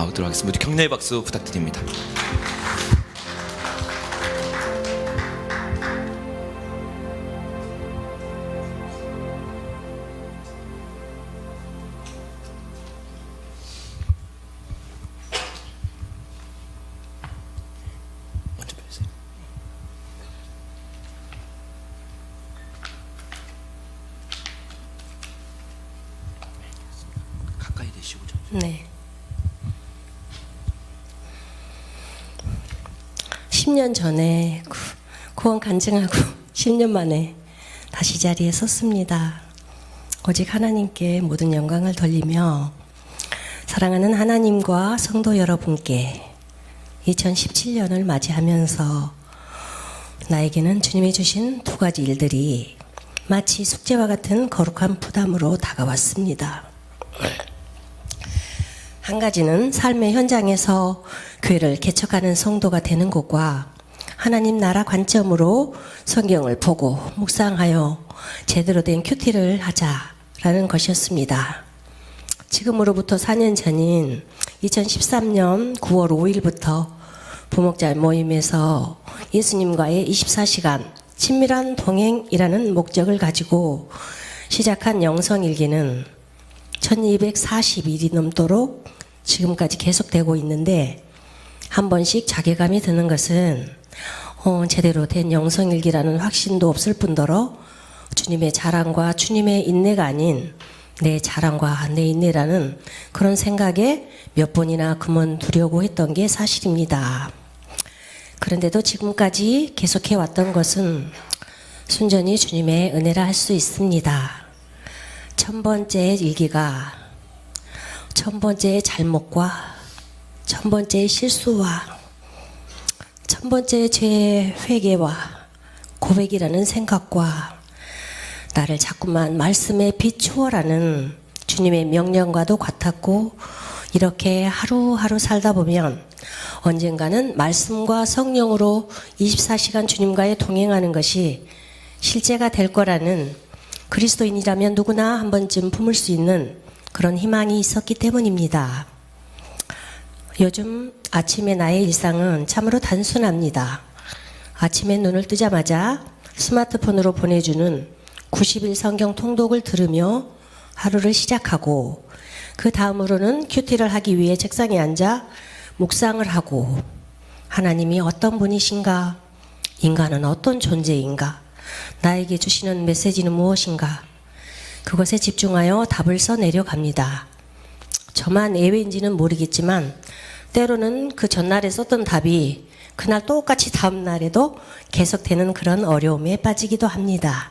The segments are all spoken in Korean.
나오도록 하겠습니다. 모두 격려의 박수 부탁드립니다. 먼저 보세요. 가까이 대시고 좀. 네. 10년 전에 구원 간증하고 10년 만에 다시 자리에 섰습니다. 오직 하나님께 모든 영광을 돌리며 사랑하는 하나님과 성도 여러분께 2017년을 맞이하면서 나에게는 주님이 주신 두 가지 일들이 마치 숙제와 같은 거룩한 부담으로 다가왔습니다. 한 가지는 삶의 현장에서 교회를 개척하는 성도가 되는 것과 하나님 나라 관점으로 성경을 보고 묵상하여 제대로 된 큐티를 하자라는 것이었습니다. 지금으로부터 4년 전인 2013년 9월 5일부터 부목자 모임에서 예수님과의 24시간 친밀한 동행이라는 목적을 가지고 시작한 영성일기는 1240일이 넘도록 지금까지 계속되고 있는데, 한 번씩 자괴감이 드는 것은 제대로 된 영성일기라는 확신도 없을 뿐더러 주님의 자랑과 주님의 인내가 아닌 내 자랑과 내 인내라는 그런 생각에 몇 번이나 그만두려고 했던 게 사실입니다. 그런데도 지금까지 계속해 왔던 것은 순전히 주님의 은혜라 할 수 있습니다. 1000번째 일기가 1000번째의 잘못과 1000번째의 실수와 1000번째의 죄의 회개와 고백이라는 생각과 나를 자꾸만 말씀에 비추어라는 주님의 명령과도 같았고, 이렇게 하루하루 살다 보면 언젠가는 말씀과 성령으로 24시간 주님과의 동행하는 것이 실제가 될 거라는, 그리스도인이라면 누구나 한 번쯤 품을 수 있는 그런 희망이 있었기 때문입니다. 요즘 아침에 나의 일상은 참으로 단순합니다. 아침에 눈을 뜨자마자 스마트폰으로 보내주는 90일 성경 통독을 들으며 하루를 시작하고, 그 다음으로는 큐티를 하기 위해 책상에 앉아 묵상을 하고, 하나님이 어떤 분이신가, 인간은 어떤 존재인가, 나에게 주시는 메시지는 무엇인가, 그것에 집중하여 답을 써내려갑니다. 저만 예외인지는 모르겠지만 때로는 그 전날에 썼던 답이 그날 똑같이 다음 날에도 계속되는 그런 어려움에 빠지기도 합니다.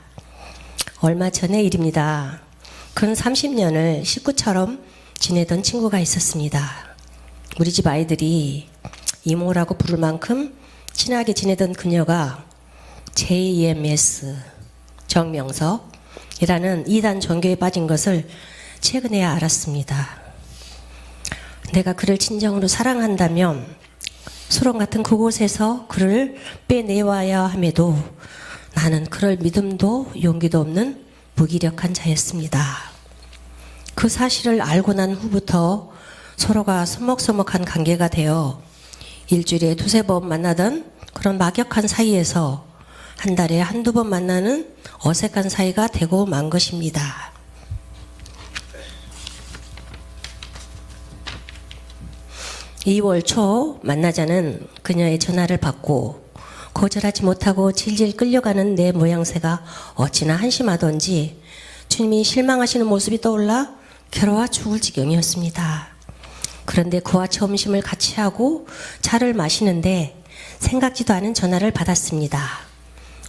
얼마 전의 일입니다. 근 30년을 식구처럼 지내던 친구가 있었습니다. 우리 집 아이들이 이모라고 부를 만큼 친하게 지내던 그녀가 JMS 정명석이라는 이단 종교에 빠진 것을 최근에야 알았습니다. 내가 그를 진정으로 사랑한다면 소론 같은 그곳에서 그를 빼내와야 함에도 나는 그럴 믿음도 용기도 없는 무기력한 자였습니다. 그 사실을 알고 난 후부터 서로가 서먹서먹한 관계가 되어 일주일에 두세 번 만나던 그런 막역한 사이에서 한 달에 한두 번 만나는 어색한 사이가 되고 만 것입니다. (2월) 초 만나자는 그녀의 전화를 받고 거절하지 못하고 질질 끌려가는 내 모양새가 어찌나 한심하던지 주님이 실망하시는 모습이 떠올라 괴로워 죽을 지경이었습니다. 그런데 그와 점심을 같이 하고 차를 마시는데 생각지도 않은 전화를 받았습니다.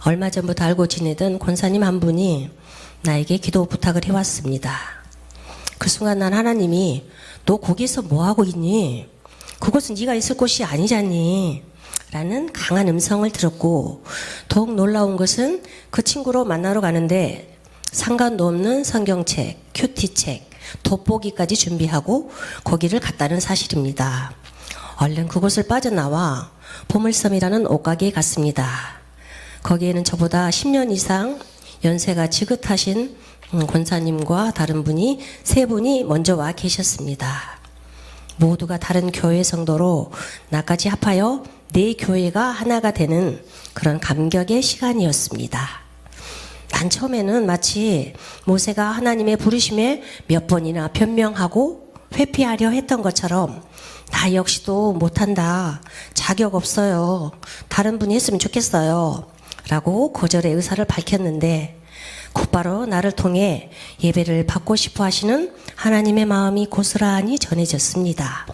얼마 전부터 알고 지내던 권사님 한 분이 나에게 기도 부탁을 해왔습니다. 그 순간 난 하나님이 너 거기서 뭐하고 있니? 그곳은 네가 있을 곳이 아니잖니? 라는 강한 음성을 들었고, 더욱 놀라운 것은 그 친구로 만나러 가는데 상관도 없는 성경책, 큐티책, 돋보기까지 준비하고 거기를 갔다는 사실입니다. 얼른 그곳을 빠져나와 보물섬이라는 옷가게에 갔습니다. 거기에는 저보다 10년 이상 연세가 지긋하신 권사님과 다른 분이 세 분이 먼저 와 계셨습니다. 모두가 다른 교회 성도로 나까지 합하여 네 교회가 하나가 되는 그런 감격의 시간이었습니다. 난 처음에는 마치 모세가 하나님의 부르심에 몇 번이나 변명하고 회피하려 했던 것처럼 나 역시도 못한다, 자격 없어요, 다른 분이 했으면 좋겠어요 라고 거절의 의사를 밝혔는데, 곧바로 나를 통해 예배를 받고 싶어 하시는 하나님의 마음이 고스란히 전해졌습니다.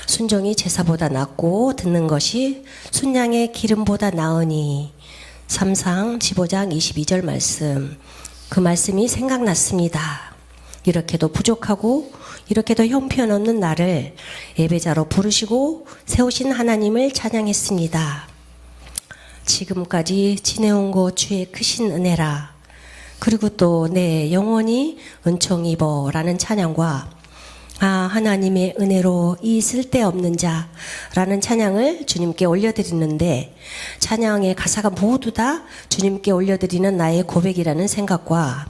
순종이 제사보다 낫고 듣는 것이 순양의 기름보다 나으니, 삼상 15장 22절 말씀, 그 말씀이 생각났습니다. 이렇게도 부족하고 이렇게도 형편없는 나를 예배자로 부르시고 세우신 하나님을 찬양했습니다. 지금까지 지내온 것 주의 크신 은혜라, 그리고 또 내 영혼이 은총 입어 라는 찬양과 하나님의 은혜로 이 쓸데없는 자 라는 찬양을 주님께 올려드리는데, 찬양의 가사가 모두 다 주님께 올려드리는 나의 고백이라는 생각과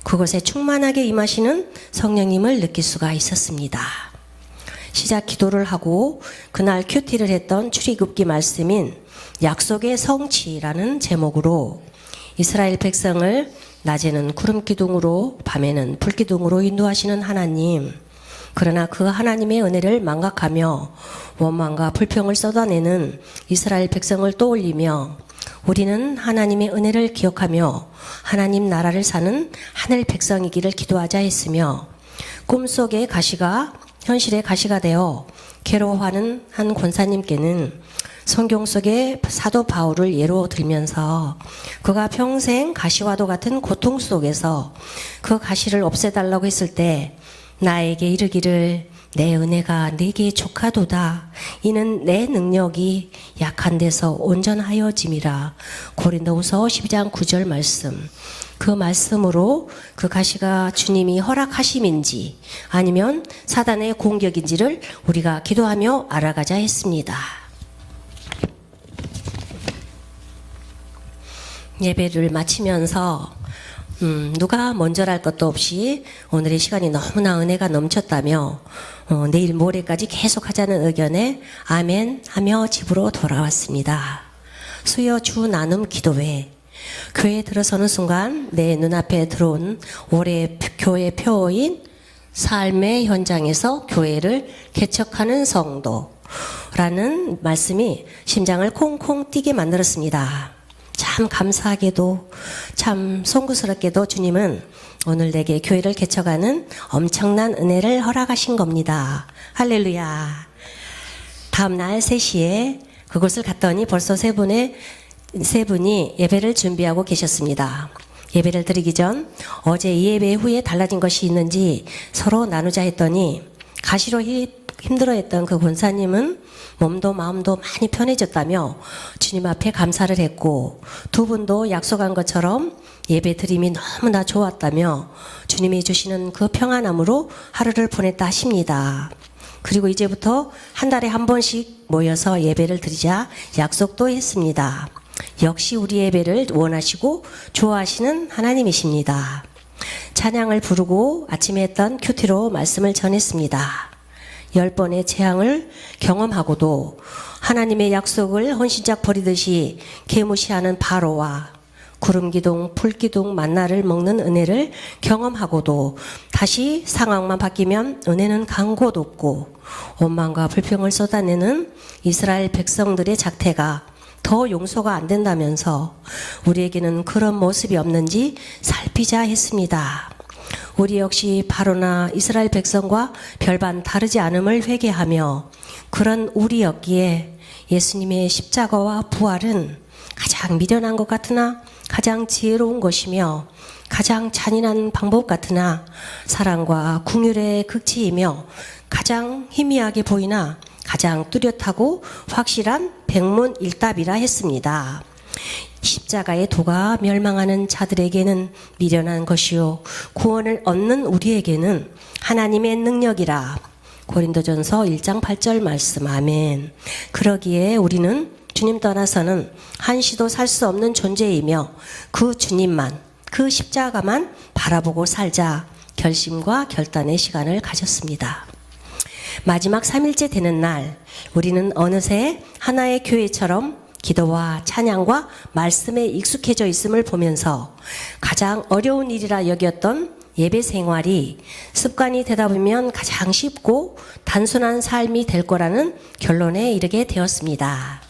그것에 충만하게 임하시는 성령님을 느낄 수가 있었습니다. 시작 기도를 하고 그날 큐티를 했던 출애굽기 말씀인 약속의 성취라는 제목으로 이스라엘 백성을 낮에는 구름 기둥으로 밤에는 불 기둥으로 인도하시는 하나님, 그러나 그 하나님의 은혜를 망각하며 원망과 불평을 쏟아내는 이스라엘 백성을 떠올리며 우리는 하나님의 은혜를 기억하며 하나님 나라를 사는 하늘 백성이기를 기도하자 했으며, 꿈속의 가시가 현실의 가시가 되어 괴로워하는 한 권사님께는 성경 속의 사도 바울을 예로 들면서 그가 평생 가시와도 같은 고통 속에서 그 가시를 없애달라고 했을 때 나에게 이르기를 내 은혜가 네게 족하도다, 이는 내 능력이 약한 데서 온전하여짐이라. 고린도후서 12장 9절 말씀, 그 말씀으로 그 가시가 주님이 허락하심인지 아니면 사단의 공격인지를 우리가 기도하며 알아가자 했습니다. 예배를 마치면서 누가 먼저랄 것도 없이 오늘의 시간이 너무나 은혜가 넘쳤다며 내일 모레까지 계속 하자는 의견에 아멘 하며 집으로 돌아왔습니다. 수요 주 나눔 기도회, 교회에 들어서는 순간 내 눈앞에 들어온 올해 교회 표어인 삶의 현장에서 교회를 개척하는 성도라는 말씀이 심장을 콩콩 뛰게 만들었습니다. 참 감사하게도 참 송구스럽게도 주님은 오늘 내게 교회를 개척하는 엄청난 은혜를 허락하신 겁니다. 할렐루야. 다음 날 3시에 그곳을 갔더니 벌써 세 분이 예배를 준비하고 계셨습니다. 예배를 드리기 전 어제 이 예배 후에 달라진 것이 있는지 서로 나누자 했더니, 가시로 힘들어했던 그 권사님은 몸도 마음도 많이 편해졌다며 주님 앞에 감사를 했고, 두 분도 약속한 것처럼 예배 드림이 너무나 좋았다며 주님이 주시는 그 평안함으로 하루를 보냈다 하십니다. 그리고 이제부터 한 달에 한 번씩 모여서 예배를 드리자 약속도 했습니다. 역시 우리 예배를 원하시고 좋아하시는 하나님이십니다. 찬양을 부르고 아침에 했던 큐티로 말씀을 전했습니다. 10번의 재앙을 경험하고도 하나님의 약속을 헌신짝 버리듯이 개무시하는 바로와 구름기둥, 불기둥 만나를 먹는 은혜를 경험하고도 다시 상황만 바뀌면 은혜는 간 곳 없고 원망과 불평을 쏟아내는 이스라엘 백성들의 작태가 더 용서가 안 된다면서 우리에게는 그런 모습이 없는지 살피자 했습니다. 우리 역시 바로나 이스라엘 백성과 별반 다르지 않음을 회개하며, 그런 우리였기에 예수님의 십자가와 부활은 가장 미련한 것 같으나 가장 지혜로운 것이며 가장 잔인한 방법 같으나 사랑과 긍휼의 극치이며 가장 희미하게 보이나 가장 뚜렷하고 확실한 백문일답이라 했습니다. 십자가의 도가 멸망하는 자들에게는 미련한 것이요 구원을 얻는 우리에게는 하나님의 능력이라. 고린도전서 1장 8절 말씀. 아멘. 그러기에 우리는 주님 떠나서는 한시도 살 수 없는 존재이며 그 주님만, 그 십자가만 바라보고 살자 결심과 결단의 시간을 가졌습니다. 마지막 3일째 되는 날 우리는 어느새 하나의 교회처럼 기도와 찬양과 말씀에 익숙해져 있음을 보면서 가장 어려운 일이라 여겼던 예배 생활이 습관이 되다 보면 가장 쉽고 단순한 삶이 될 거라는 결론에 이르게 되었습니다.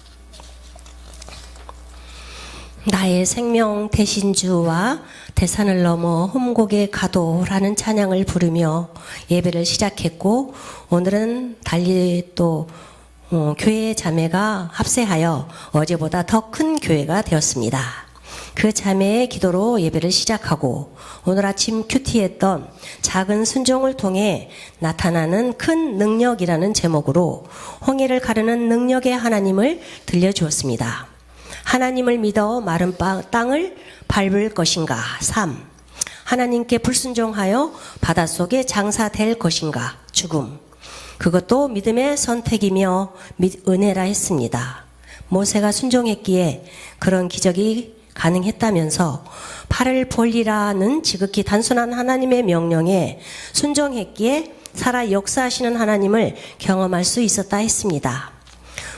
나의 생명 대신 주와 대산을 넘어 험곡에 가도라는 찬양을 부르며 예배를 시작했고, 오늘은 달리 또 교회 자매가 합세하여 어제보다 더 큰 교회가 되었습니다. 그 자매의 기도로 예배를 시작하고 오늘 아침 큐티했던 작은 순종을 통해 나타나는 큰 능력이라는 제목으로 홍해를 가르는 능력의 하나님을 들려주었습니다. 하나님을 믿어 마른 땅을 밟을 것인가? 3. 하나님께 불순종하여 바닷속에 장사될 것인가? 죽음. 그것도 믿음의 선택이며 은혜라 했습니다. 모세가 순종했기에 그런 기적이 가능했다면서 팔을 벌리라는 지극히 단순한 하나님의 명령에 순종했기에 살아 역사하시는 하나님을 경험할 수 있었다 했습니다.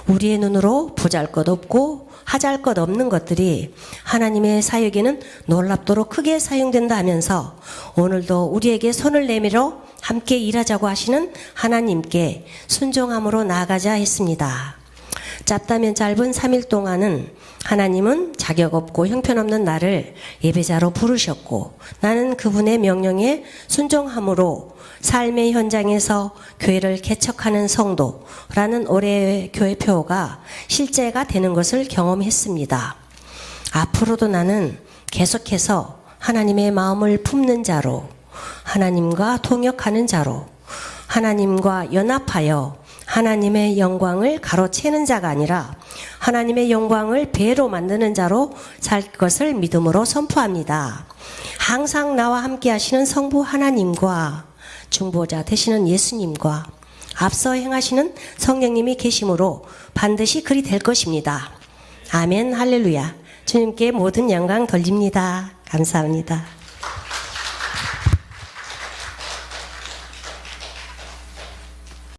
우리의 눈으로 보잘것없고 하잘것없는 것들이 하나님의 사역에는 놀랍도록 크게 사용된다 하면서 오늘도 우리에게 손을 내밀어 함께 일하자고 하시는 하나님께 순종함으로 나아가자 했습니다. 짧다면 짧은 3일 동안은 하나님은 자격 없고 형편없는 나를 예배자로 부르셨고 나는 그분의 명령에 순종함으로 삶의 현장에서 교회를 개척하는 성도라는 올해의 교회표가 실제가 되는 것을 경험했습니다. 앞으로도 나는 계속해서 하나님의 마음을 품는 자로, 하나님과 통역하는 자로, 하나님과 연합하여 하나님의 영광을 가로채는 자가 아니라 하나님의 영광을 배로 만드는 자로 살 것을 믿음으로 선포합니다. 항상 나와 함께 하시는 성부 하나님과 중보자 되시는 예수님과 앞서 행하시는 성령님이 계심으로 반드시 그리 될 것입니다. 아멘, 할렐루야. 주님께 모든 영광 돌립니다. 감사합니다.